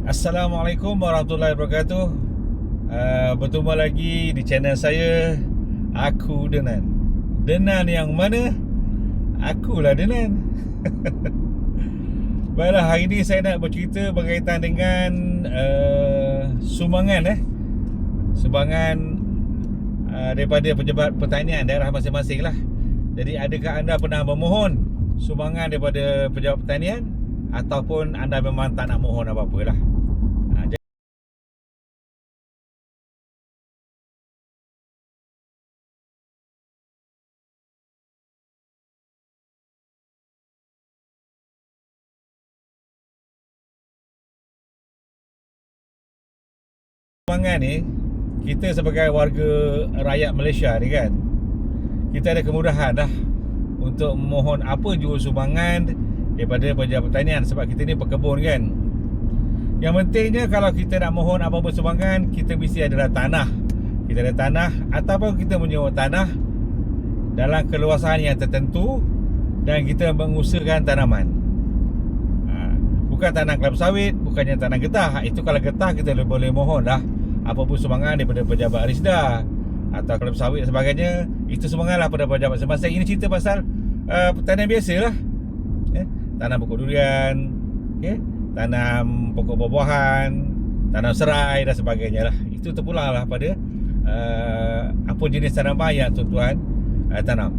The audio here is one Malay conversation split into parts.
Assalamualaikum warahmatullahi wabarakatuh. Bertemu lagi di channel saya, Aku Denan. Denan yang mana? Akulah Denan. Baiklah, hari ini saya nak bercerita berkaitan dengan sumbangan sumbangan daripada pejabat pertanian daerah masing-masing lah. Jadi adakah anda pernah memohon sumbangan daripada pejabat pertanian, ataupun anda memang tak nak mohon apa-apa lah. Sumbangan ni, kita sebagai warga rakyat Malaysia ni kan, kita ada kemudahan dah untuk memohon apa jua sumbangan daripada pejabat pertanian, sebab kita ni pekebun kan. Yang pentingnya kalau kita nak mohon apa-apa sumbangan, kita mesti ada tanah. Kita ada tanah ataupun kita menyewa tanah dalam keluasan yang tertentu, dan kita mengusahakan tanaman. Bukan tanah kelapa sawit, bukannya tanah getah. Itu kalau getah kita boleh mohon lah apa-apa sumbangan daripada pejabat Risda atau kelapa sawit dan sebagainya. Itu sumbanganlah pada pejabat masing-masing. Ini cerita pasal pertanian biasa lah, tanam pokok durian, tanam pokok buah-buahan, tanam serai dan sebagainya lah. Itu terpulang lah pada apa jenis tanaman yang tuan-tuan tanam.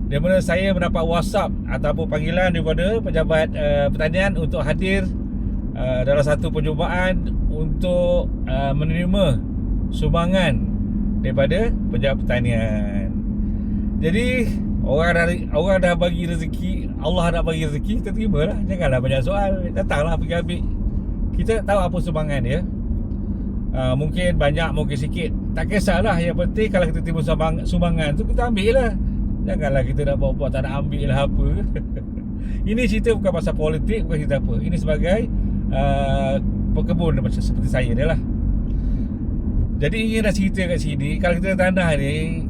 Di mana saya mendapat WhatsApp ataupun panggilan daripada pejabat pertanian untuk hadir dalam satu perjumpaan untuk menerima sumbangan daripada pejabat pertanian. Jadi orang dah bagi rezeki, Allah dah bagi rezeki, kita terima lah. Janganlah banyak soal, datanglah pergi ambil. Kita tahu apa sumbangan dia. Mungkin banyak, mungkin sikit, tak kisahlah. Yang penting kalau kita terima sumbangan tu, kita ambil lah. Janganlah kita nak buat-buat tak nak ambil lah apa. Ini cerita bukan pasal politik, bukan cerita apa. Ini sebagai pekebun macam seperti saya ni lah. Jadi ingin dah cerita kat sini, kalau kita tanah ni,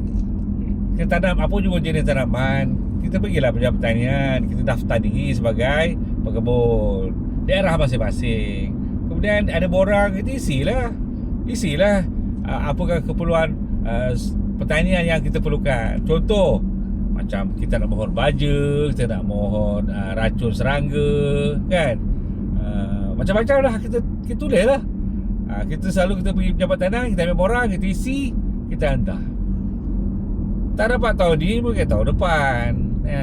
kita tanam apa juga jenis tanaman, kita pergilah pejabat pertanian, kita daftar diri sebagai pekebun daerah masing-masing. Kemudian ada borang, kita isilah apakah keperluan pertanian yang kita perlukan. Contoh, macam kita nak mohon baja, kita nak mohon racun serangga kan, macam-macam lah kita tulis lah. Kita selalu kita pergi pejabat tanah, kita ambil borang, kita isi, kita hantar. Tak dapat tahun ni, mungkin tahun depan.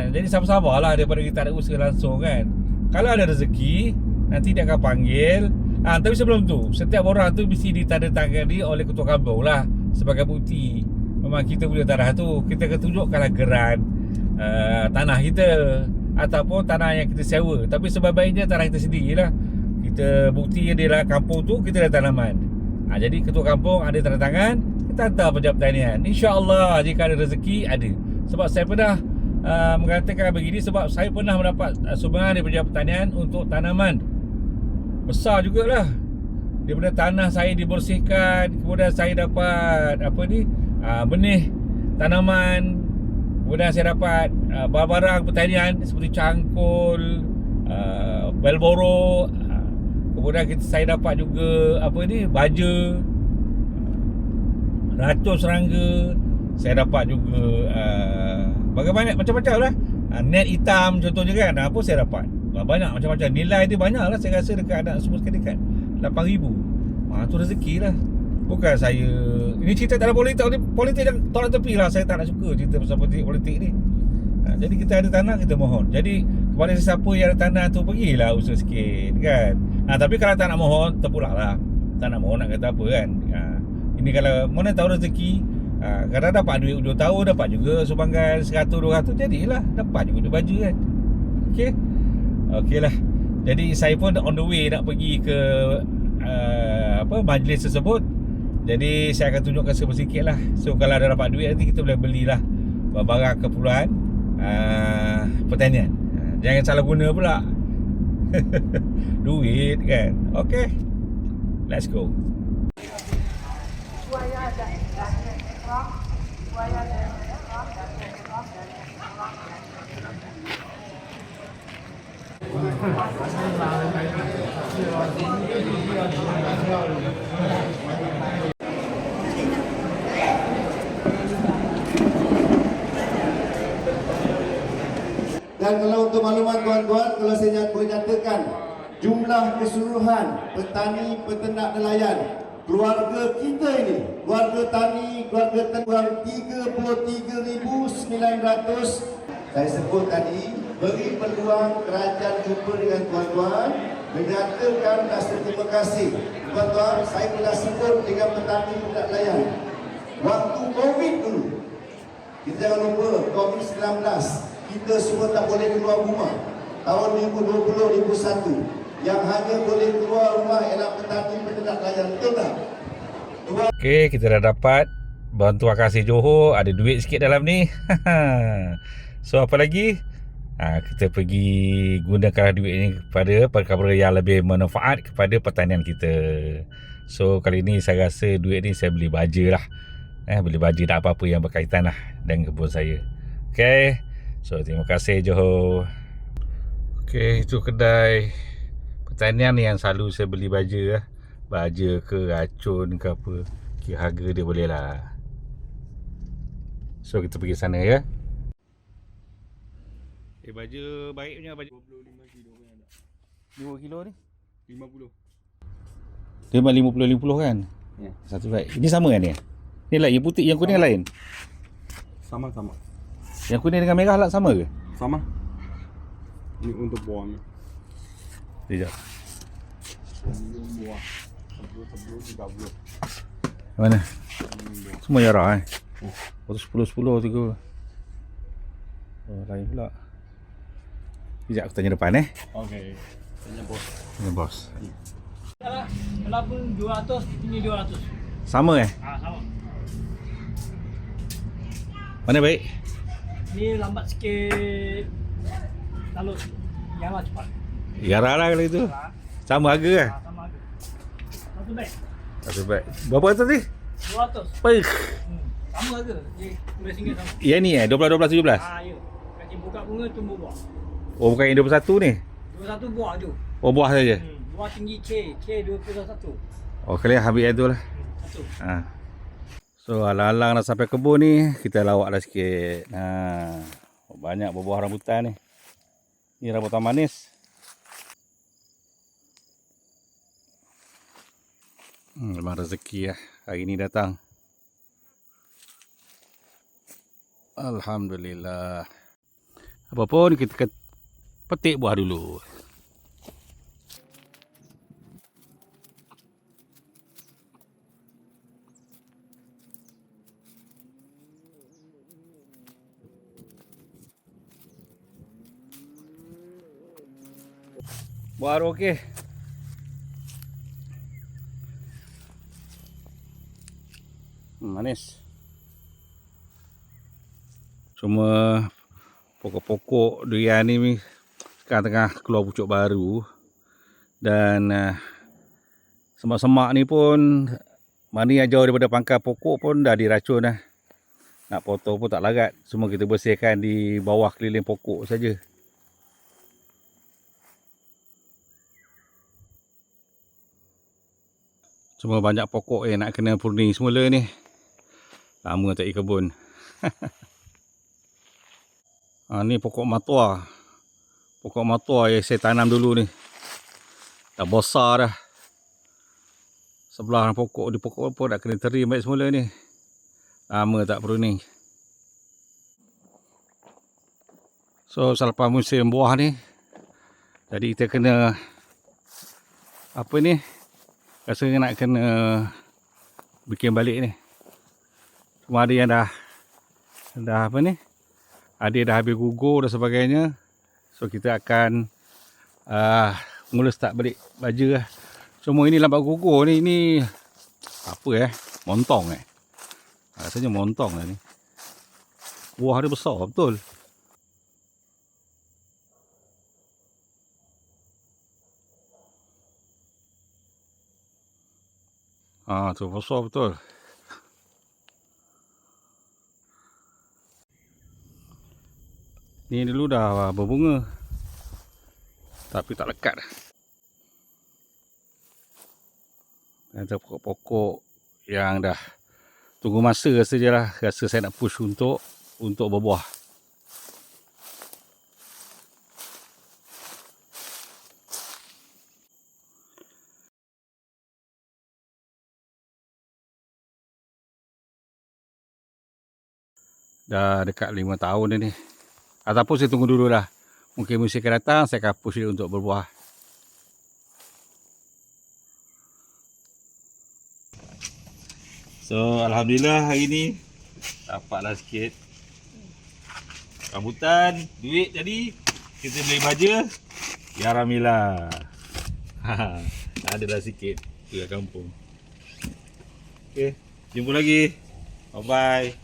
Jadi sama-sama lah daripada kita ada usaha langsung kan. Kalau ada rezeki, nanti dia akan panggil. Tapi sebelum tu, setiap borang tu mesti ditandatangani oleh ketua kampung lah, sebagai bukti memang kita punya tanah tu. Kita akan tunjukkanlah geran tanah kita ataupun tanah yang kita sewa. Tapi sebaik-baiknya tanah kita sendirilah. Kita bukti dia dalam kampung tu kita ada tanaman. Jadi ketua kampung ada tanda tangan, kita hantar pejabat pertanian. InsyaAllah jika ada rezeki, ada. Sebab saya pernah mengatakan begini, sebab saya pernah mendapat sumbangan dari pejabat pertanian untuk tanaman besar jugalah. Daripada tanah saya dibersihkan, kemudian saya dapat benih tanaman. Kemudian saya dapat barang-barang pertanian seperti cangkul, belboro. Kemudian saya dapat juga baja, racun serangga. Saya dapat juga bagaimana macam-macam lah, net hitam contohnya kan. Apa saya dapat banyak macam-macam. Nilai dia banyak lah, saya rasa dekat semua sekali dekat 8,000. Tu rezeki lah. Bukan saya, ini cerita tak ada politik dan tolak tepi lah. Saya tak nak suka cerita pasal politik ni. Jadi kita ada tanah, kita mohon. Jadi kepada sesiapa yang ada tanah tu, pergilah usaha sikit kan. Tapi kalau tak nak mohon, terpulang lah. Tak nak mohon nak kata apa kan. Ini kalau mana tahu rezeki, kadang dapat duit hujung tahun, dapat juga sumbangan 100-200, jadilah dapat juga duit baju kan. Okey lah. Jadi saya pun on the way nak pergi ke majlis tersebut. Jadi saya akan tunjukkan sikit lah. So kalau ada dapat duit, nanti kita boleh belilah barang keperluan pertanian. Jangan salah guna pula. Duit kan. Okay, let's go. Dan kalau untuk makluman tuan-tuan, kalau saya boleh nyatakan jumlah keseluruhan petani, peternak, nelayan keluarga kita ini, keluarga tani, keluarga ternak 33,900. Saya sebut tadi, beri peluang kerajaan jumpa dengan tuan-tuan, menyatakan rasa terima kasih. Tuan-tuan, saya pernah sebut dengan petani dan nelayan waktu COVID dulu. Kita jangan lupa COVID-19, kita semua tak boleh keluar rumah. Tahun 2020, 2021, yang hanya boleh keluar rumah ialah petani, peternak, nelayan. Betul tak? Okey, kita dah dapat bantuan kasih Johor. Ada duit sikit dalam ni. So apa lagi? Kita pergi gunakan duit ni kepada perkara yang lebih manfaat kepada pertanian kita. So kali ni saya rasa duit ni saya beli baja lah. Beli baja tak apa-apa yang berkaitan lah dengan kebun saya. Okey. So terima kasih Johor. Okey, itu kedai pertanian yang selalu saya beli baja lah. Baja ke racun ke apa, kira harga dia boleh lah. So kita pergi sana ya. Baja baik punya baja 25 kilo kan ada. 2 kilo ni 50. dia memang 50 kan Ya. satu baik. Ini sama kan ni? Ni lah yang putih, yang kuning lain. Sama-sama. Yang kuning dengan merah lah sama ke? Sama. Ini untuk buahnya. Sekejap. Buah. 10 30. Mana? Buah. Semua yarah Lepas tu 10 3. Oh lain pula. Sekejap aku tanya depan Okey. Tanya bos. Tanya bos. Kalau pun 200, ini 200. Sama Sama. Mana baik? Ni lambat sikit. Lalu yang lah cepat. Yarah lah kalau itu. Sama harga kan? Sama harga. Satu beg. Satu baik. Berapa atas ni? 200. Baik. Sama harga. Dia RM10 sama. Yang ni 12 12 17. Ya. Kaji buka bunga tumbuh buah. Oh bukan yang 21 ni. 21 buah tu. Oh buah saja. Buah tinggi K 21. Oh kalian ambil yang tu lah. Satu. So alang-alang dah sampai kebun ni, kita lawak dah sikit. Banyak buah rambutan ni. Ni rambutan manis. Memang rezeki lah hari ni datang. Alhamdulillah. Apa pun kita petik buah dulu. Buah okey. Manis. Cuma pokok-pokok durian ni sekarang tengah keluar pucuk baru. Dan semak-semak ni pun mana yang jauh daripada pangkal pokok pun dah diracun dah. Nak potong pun tak larat. Semua kita bersihkan di bawah keliling pokok saja. Cuma banyak pokok yang nak kena pruning semula ni. Lama tak pergi kebun. Ni pokok matua. Pokok matua yang saya tanam dulu ni. Dah besar dah. Sebelah pokok di pokok pun dah kena teri baik semula ni. Lama tak pruning. So selepas musim buah ni, jadi kita kena apa ni? Rasanya nak kena bikin balik ni. Cuma ada yang dah apa ni? Ada dah habis gugur dan sebagainya. So kita akan mula start balik baju lah. Cuma ini lambat gugur ni. Ini apa montong rasanya montong lah ni. Buah dia besar betul. Tu besar betul. Ni dulu dah berbunga. Tapi tak lekat. Ada pokok-pokok yang dah tunggu masa rasa je lah. Rasa saya nak push untuk berbuah. Dah dekat 5 tahun dah ni. Ataupun saya tunggu dulu lah. Mungkin musim akan datang saya akan push dia untuk berbuah. So alhamdulillah hari ni dapatlah sikit rambutan, duit jadi kita beli baja ya alhamdulillah. Adalah sikit dekat kampung. Okey, jumpa lagi. Bye bye.